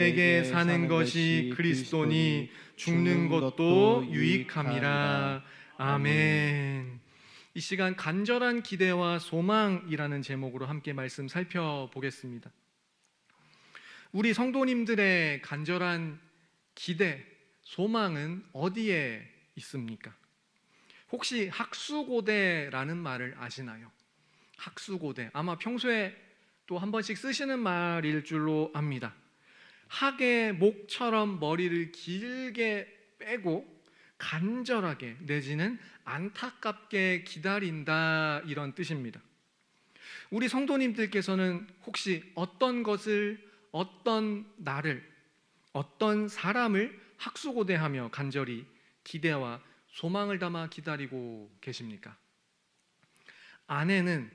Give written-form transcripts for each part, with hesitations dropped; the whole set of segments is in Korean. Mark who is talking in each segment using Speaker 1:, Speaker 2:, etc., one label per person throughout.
Speaker 1: 내게 사는 것이 그리스도니 죽는 것도 유익함이라. 아멘. 이 시간 간절한 기대와 소망이라는 제목으로 함께 말씀 살펴보겠습니다. 우리 성도님들의 간절한 기대, 소망은 어디에 있습니까? 혹시 학수고대라는 말을 아시나요? 학수고대, 아마 평소에 또 한 번씩 쓰시는 말일 줄로 압니다. 학의 목처럼 머리를 길게 빼고 간절하게 내지는 안타깝게 기다린다, 이런 뜻입니다. 우리 성도님들께서는 혹시 어떤 것을, 어떤 날을, 어떤 사람을 학수고대하며 간절히 기대와 소망을 담아 기다리고 계십니까? 아내는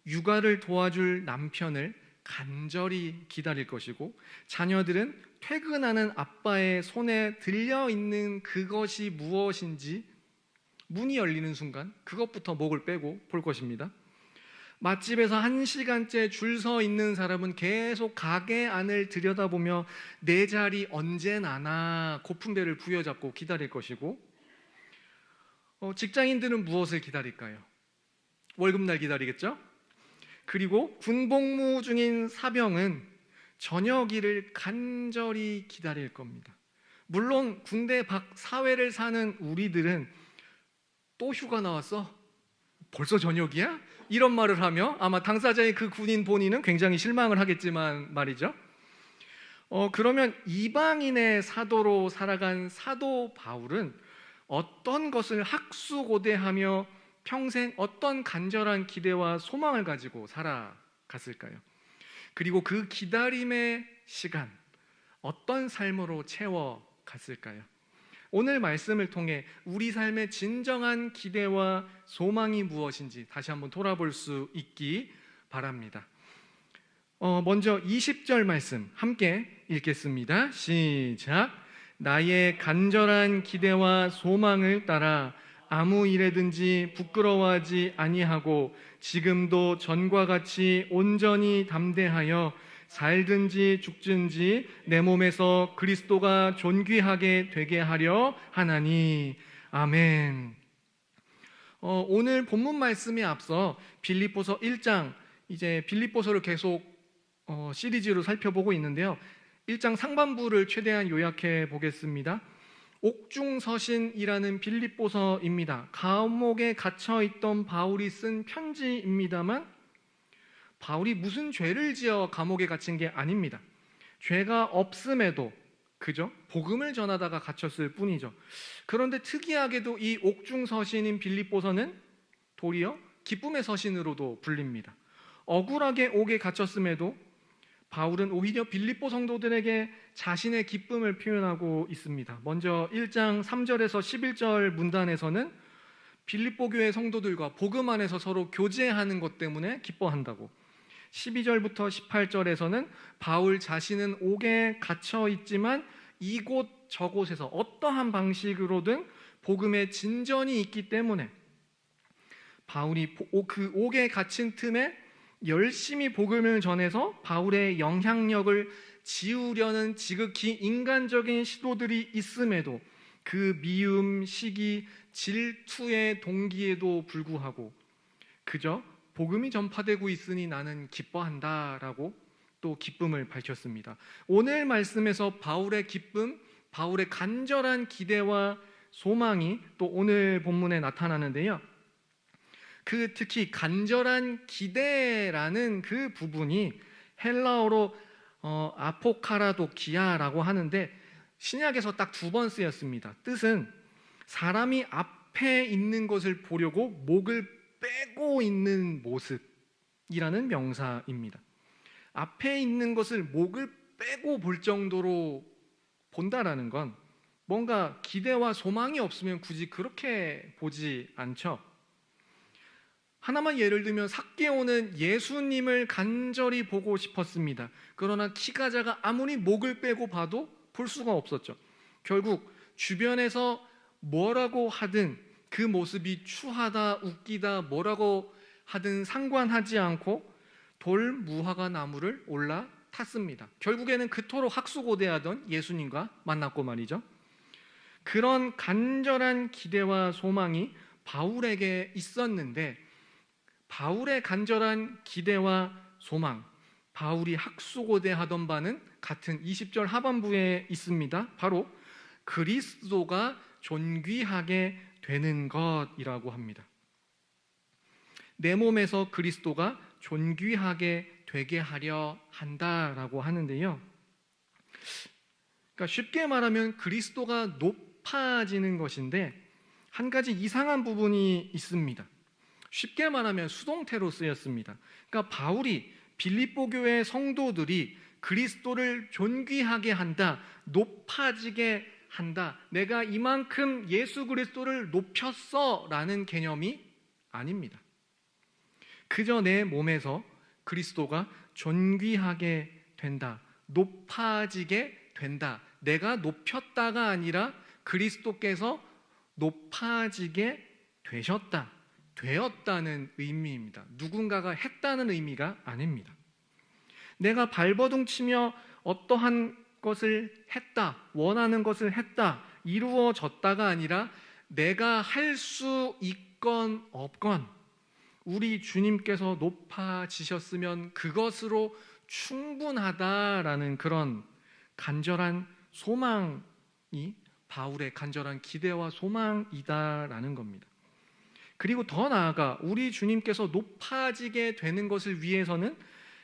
Speaker 1: 육아를 도와줄 남편을 간절히 기다릴 것이고, 자녀들은 퇴근하는 아빠의 손에 들려있는 그것이 무엇인지 문이 열리는 순간 그것부터 목을 빼고 볼 것입니다. 맛집에서 1시간째 줄 서 있는 사람은 계속 가게 안을 들여다보며 내 자리 언제 나나 고픈 배를 부여잡고 기다릴 것이고, 직장인들은 무엇을 기다릴까요? 월급날 기다리겠죠? 그리고 군복무 중인 사병은 저녁일을 간절히 기다릴 겁니다. 물론 군대 밖 사회를 사는 우리들은 또 휴가 나왔어? 벌써 저녁이야? 이런 말을 하며 아마 당사자의 그 군인 본인은 굉장히 실망을 하겠지만 말이죠. 그러면 이방인의 사도로 살아간 사도 바울은 어떤 것을 학수고대하며 평생 어떤 간절한 기대와 소망을 가지고 살아갔을까요? 그리고 그 기다림의 시간, 어떤 삶으로 채워갔을까요? 오늘 말씀을 통해 우리 삶의 진정한 기대와 소망이 무엇인지 다시 한번 돌아볼 수 있기 바랍니다. 먼저 20절 말씀 함께 읽겠습니다. 시작. 나의 간절한 기대와 소망을 따라 아무 일에든지 부끄러워하지 아니하고 지금도 전과 같이 온전히 담대하여 살든지 죽든지 내 몸에서 그리스도가 존귀하게 되게 하려 하나니. 아멘. 오늘 본문 말씀에 앞서 빌립보서 1장, 이제 빌립보서를 계속 시리즈로 살펴보고 있는데요, 1장 상반부를 최대한 요약해 보겠습니다. 옥중서신이라는 빌립보서입니다. 감옥에 갇혀있던 바울이 쓴 편지입니다만, 바울이 무슨 죄를 지어 감옥에 갇힌 게 아닙니다. 죄가 없음에도 그저 복음을 전하다가 갇혔을 뿐이죠. 그런데 특이하게도 이 옥중서신인 빌립보서는 도리어 기쁨의 서신으로도 불립니다. 억울하게 옥에 갇혔음에도 바울은 오히려 빌립보 성도들에게 자신의 기쁨을 표현하고 있습니다. 먼저 1장 3절에서 11절 문단에서는 빌립보 교회 성도들과 복음 안에서 서로 교제하는 것 때문에 기뻐한다고, 12절부터 18절에서는 바울 자신은 옥에 갇혀 있지만 이곳 저곳에서 어떠한 방식으로든 복음의 진전이 있기 때문에 바울이 그 옥에 갇힌 틈에 열심히 복음을 전해서 바울의 영향력을 지우려는 지극히 인간적인 시도들이 있음에도 그 미움, 시기, 질투의 동기에도 불구하고 그저 복음이 전파되고 있으니 나는 기뻐한다라고 또 기쁨을 밝혔습니다. 오늘 말씀에서 바울의 기쁨, 바울의 간절한 기대와 소망이 또 오늘 본문에 나타나는데요, 그 특히 간절한 기대라는 그 부분이 헬라어로 아포카라도키아라고 하는데 신약에서 딱 2번 쓰였습니다. 뜻은 사람이 앞에 있는 것을 보려고 목을 빼고 있는 모습이라는 명사입니다. 앞에 있는 것을 목을 빼고 볼 정도로 본다라는 건 뭔가 기대와 소망이 없으면 굳이 그렇게 보지 않죠. 하나만 예를 들면 삭개오는 예수님을 간절히 보고 싶었습니다. 그러나 키가 작아 아무리 목을 빼고 봐도 볼 수가 없었죠. 결국 주변에서 뭐라고 하든 그 모습이 추하다, 웃기다, 뭐라고 하든 상관하지 않고 돌 무화과 나무를 올라 탔습니다. 결국에는 그토록 학수고대하던 예수님과 만났고 말이죠. 그런 간절한 기대와 소망이 바울에게 있었는데, 바울의 간절한 기대와 소망, 바울이 학수고대하던 바는 같은 20절 하반부에 있습니다. 바로 그리스도가 존귀하게 되는 것이라고 합니다. 내 몸에서 그리스도가 존귀하게 되게 하려 한다라고 하는데요. 그러니까 쉽게 말하면 그리스도가 높아지는 것인데, 한 가지 이상한 부분이 있습니다. 쉽게 말하면 수동태로 쓰였습니다. 그러니까 바울이 빌립보 교회 성도들이 그리스도를 존귀하게 한다, 높아지게 한다, 내가 이만큼 예수 그리스도를 높였어 라는 개념이 아닙니다. 그저 내 몸에서 그리스도가 존귀하게 된다, 높아지게 된다, 내가 높였다가 아니라 그리스도께서 높아지게 되었다는 의미입니다. 누군가가 했다는 의미가 아닙니다. 내가 발버둥 치며 어떠한 것을 했다, 원하는 것을 했다, 이루어졌다가 아니라 내가 할 수 있건 없건 우리 주님께서 높아지셨으면 그것으로 충분하다라는 그런 간절한 소망이 바울의 간절한 기대와 소망이다라는 겁니다. 그리고 더 나아가 우리 주님께서 높아지게 되는 것을 위해서는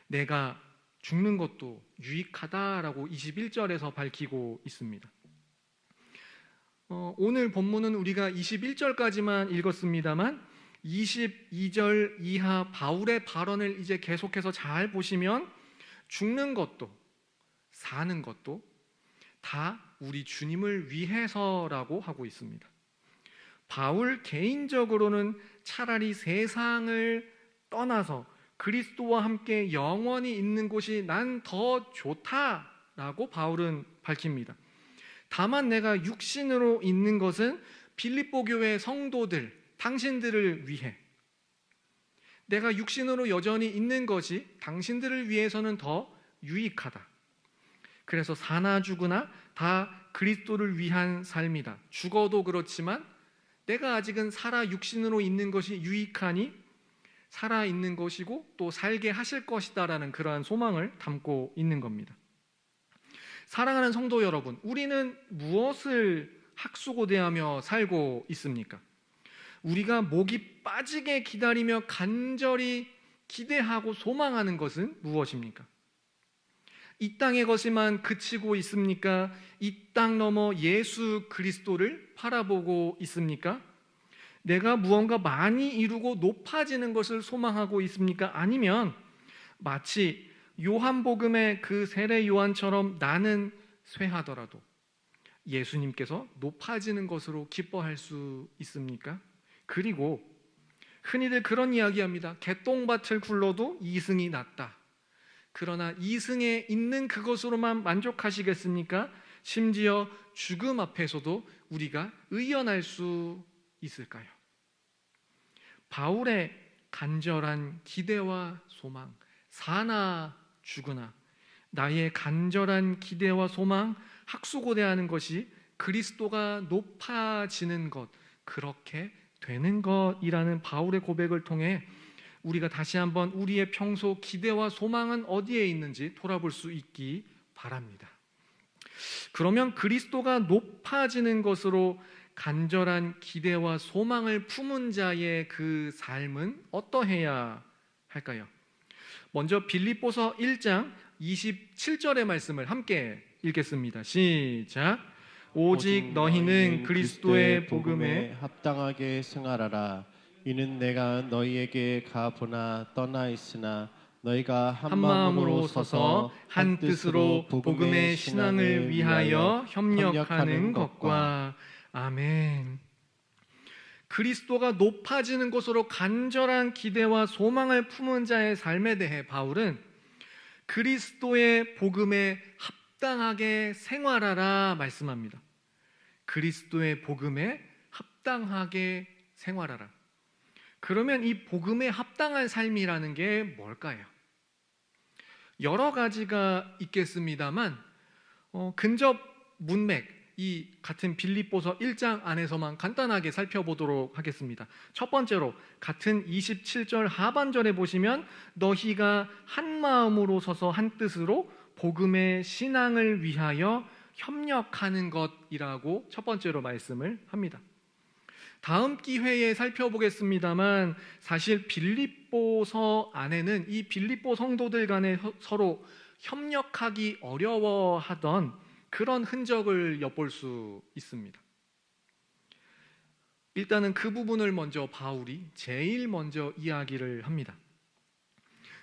Speaker 1: 내가 죽는 것도 유익하다라고 21절에서 밝히고 있습니다. 오늘 본문은 우리가 21절까지만 읽었습니다만 22절 이하 바울의 발언을 이제 계속해서 잘 보시면 죽는 것도 사는 것도 다 우리 주님을 위해서라고 하고 있습니다. 바울 개인적으로는 차라리 세상을 떠나서 그리스도와 함께 영원히 있는 곳이 난 더 좋다라고 바울은 밝힙니다. 다만 내가 육신으로 있는 것은 빌립보 교회 성도들, 당신들을 위해, 내가 육신으로 여전히 있는 것이 당신들을 위해서는 더 유익하다. 그래서 사나 죽으나 다 그리스도를 위한 삶이다. 죽어도 그렇지만 내가 아직은 살아 육신으로 있는 것이 유익하니 살아있는 것이고 또 살게 하실 것이다라는 그러한 소망을 담고 있는 겁니다. 사랑하는 성도 여러분, 우리는 무엇을 학수고대하며 살고 있습니까? 우리가 목이 빠지게 기다리며 간절히 기대하고 소망하는 것은 무엇입니까? 이 땅의 것에만 그치고 있습니까? 이 땅 너머 예수 그리스도를 바라보고 있습니까? 내가 무언가 많이 이루고 높아지는 것을 소망하고 있습니까? 아니면 마치 요한복음의 그 세례 요한처럼 나는 쇠하더라도 예수님께서 높아지는 것으로 기뻐할 수 있습니까? 그리고 흔히들 그런 이야기합니다. 개똥밭을 굴러도 이승이 낫다. 그러나 이승에 있는 그것으로만 만족하시겠습니까? 심지어 죽음 앞에서도 우리가 의연할 수 있을까요? 바울의 간절한 기대와 소망, 사나 죽으나 나의 간절한 기대와 소망, 학수고대하는 것이 그리스도가 높아지는 것, 그렇게 되는 것이라는 바울의 고백을 통해 우리가 다시 한번 우리의 평소 기대와 소망은 어디에 있는지 돌아볼 수 있기 바랍니다. 그러면 그리스도가 높아지는 것으로 간절한 기대와 소망을 품은 자의 그 삶은 어떠해야 할까요? 먼저 빌립보서 1장 27절의 말씀을 함께 읽겠습니다. 시작. 오직 너희는 그리스도의 복음에
Speaker 2: 합당하게 생활하라. 이는 내가 너희에게 가보나 떠나 있으나 너희가 한 마음으로 서서 한 뜻으로 복음의 신앙을 위하여
Speaker 1: 협력하는 것과 아멘. 그리스도가 높아지는 것으로 간절한 기대와 소망을 품은 자의 삶에 대해 바울은 그리스도의 복음에 합당하게 생활하라 말씀합니다. 그리스도의 복음에 합당하게 생활하라. 그러면 이 복음에 합당한 삶이라는 게 뭘까요? 여러 가지가 있겠습니다만 근접 문맥, 이 같은 빌립보서 1장 안에서만 간단하게 살펴보도록 하겠습니다. 첫 번째로 같은 27절 하반절에 보시면 너희가 한 마음으로 서서 한 뜻으로 복음의 신앙을 위하여 협력하는 것이라고 첫 번째로 말씀을 합니다. 다음 기회에 살펴보겠습니다만 사실 빌립보서 안에는 이 빌립보 성도들 간에 서로 협력하기 어려워하던 그런 흔적을 엿볼 수 있습니다. 일단은 그 부분을 먼저 바울이 제일 먼저 이야기를 합니다.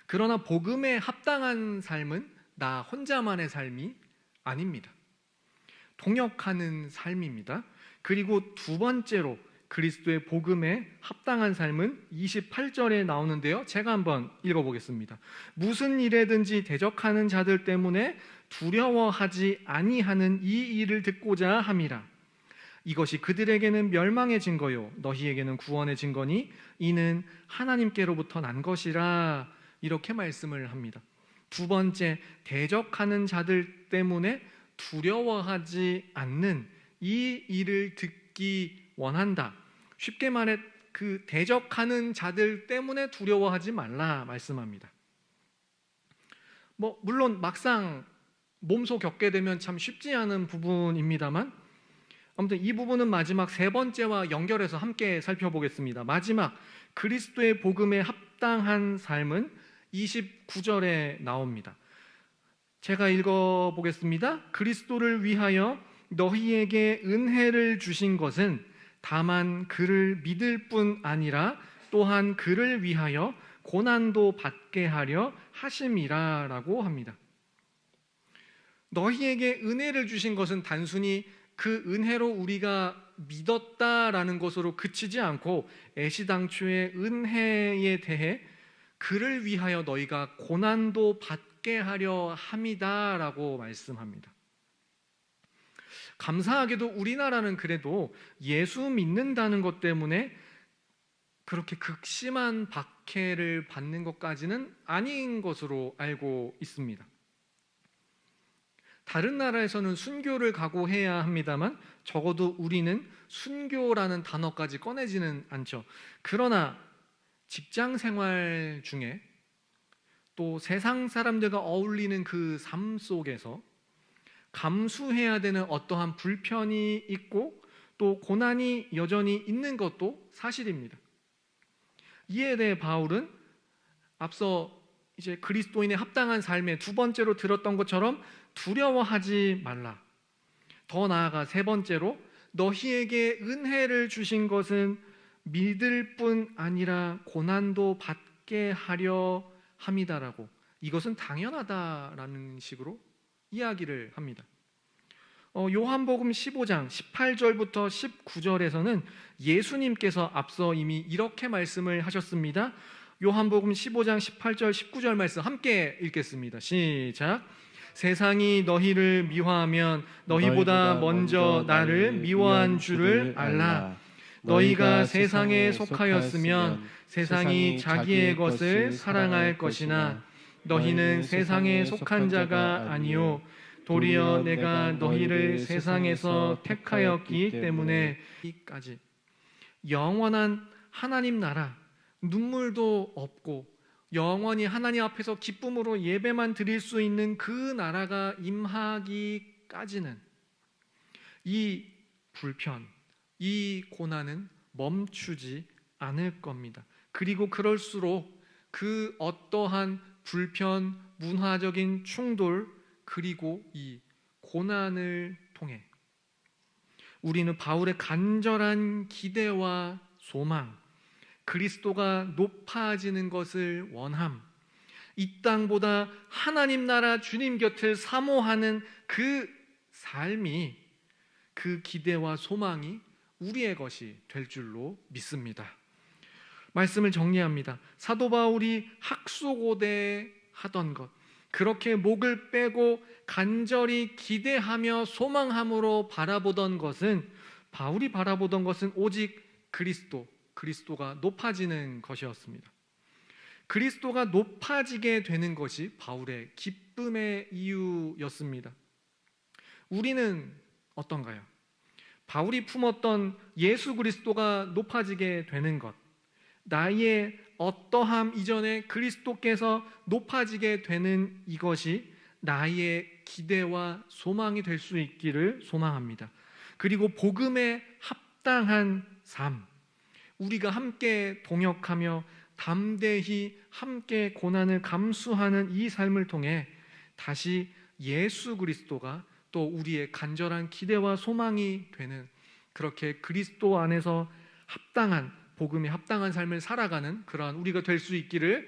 Speaker 1: 그러나 복음에 합당한 삶은 나 혼자만의 삶이 아닙니다. 동역하는 삶입니다. 그리고 두 번째로 그리스도의 복음에 합당한 삶은 28절에 나오는데요. 제가 한번 읽어보겠습니다. 무슨 일에든지 대적하는 자들 때문에 두려워하지 아니하는 이 일을 듣고자 함이라. 이것이 그들에게는 멸망의 증거요 너희에게는 구원의 증거니 이는 하나님께로부터 난 것이라. 이렇게 말씀을 합니다. 두 번째, 대적하는 자들 때문에 두려워하지 않는 이 일을 듣기 원한다. 쉽게 말해 그 대적하는 자들 때문에 두려워하지 말라 말씀합니다. 물론 막상 몸소 겪게 되면 참 쉽지 않은 부분입니다만 아무튼 이 부분은 마지막 세 번째와 연결해서 함께 살펴보겠습니다. 마지막 그리스도의 복음에 합당한 삶은 29절에 나옵니다. 제가 읽어보겠습니다. 그리스도를 위하여 너희에게 은혜를 주신 것은 다만 그를 믿을 뿐 아니라 또한 그를 위하여 고난도 받게 하려 하심이라 라고 합니다. 너희에게 은혜를 주신 것은 단순히 그 은혜로 우리가 믿었다라는 것으로 그치지 않고 애시당초의 은혜에 대해 그를 위하여 너희가 고난도 받게 하려 함이다라고 말씀합니다. 감사하게도 우리나라는 그래도 예수 믿는다는 것 때문에 그렇게 극심한 박해를 받는 것까지는 아닌 것으로 알고 있습니다. 다른 나라에서는 순교를 각오해야 합니다만 적어도 우리는 순교라는 단어까지 꺼내지는 않죠. 그러나 직장 생활 중에 또 세상 사람들과 어울리는 그 삶 속에서 감수해야 되는 어떠한 불편이 있고 또 고난이 여전히 있는 것도 사실입니다. 이에 대해 바울은 앞서 이제 그리스도인의 합당한 삶의 두 번째로 들었던 것처럼 두려워하지 말라. 더 나아가 세 번째로 너희에게 은혜를 주신 것은 믿을 뿐 아니라 고난도 받게 하려 함이다라고, 이것은 당연하다라는 식으로 이야기를 합니다. 요한복음 15장 18절부터 19절에서는 예수님께서 앞서 이미 이렇게 말씀을 하셨습니다. 요한복음 15장 18절 19절 말씀 함께 읽겠습니다. 시작. 세상이 너희를 미워하면 너희보다 먼저 나를 미워한 줄을 알라. 너희가 세상에 속하였으면 세상이 자기의 것을 사랑할 것이나 너희는 세상에 속한 자가 아니요 도리어 내가 너희를 세상에서 택하였기 때문에. 이까지 영원한 하나님 나라, 눈물도 없고 영원히 하나님 앞에서 기쁨으로 예배만 드릴 수 있는 그 나라가 임하기까지는 이 불편, 이 고난은 멈추지 않을 겁니다. 그리고 그럴수록 그 어떠한 불편, 문화적인 충돌, 그리고 이 고난을 통해 우리는 바울의 간절한 기대와 소망, 그리스도가 높아지는 것을 원함, 이 땅보다 하나님 나라 주님 곁을 사모하는 그 삶이, 그 기대와 소망이 우리의 것이 될 줄로 믿습니다. 말씀을 정리합니다. 사도 바울이 학수고대 하던 것, 그렇게 목을 빼고 간절히 기대하며 소망함으로 바라보던 것은, 바울이 바라보던 것은 오직 그리스도가 높아지는 것이었습니다. 그리스도가 높아지게 되는 것이 바울의 기쁨의 이유였습니다. 우리는 어떤가요? 바울이 품었던 예수 그리스도가 높아지게 되는 것, 나의 어떠함 이전에 그리스도께서 높아지게 되는 이것이 나의 기대와 소망이 될 수 있기를 소망합니다. 그리고 복음에 합당한 삶, 우리가 함께 동역하며 담대히 함께 고난을 감수하는 이 삶을 통해 다시 예수 그리스도가 또 우리의 간절한 기대와 소망이 되는, 그렇게 그리스도 안에서 합당한, 복음에 합당한 삶을 살아가는 그러한 우리가 될 수 있기를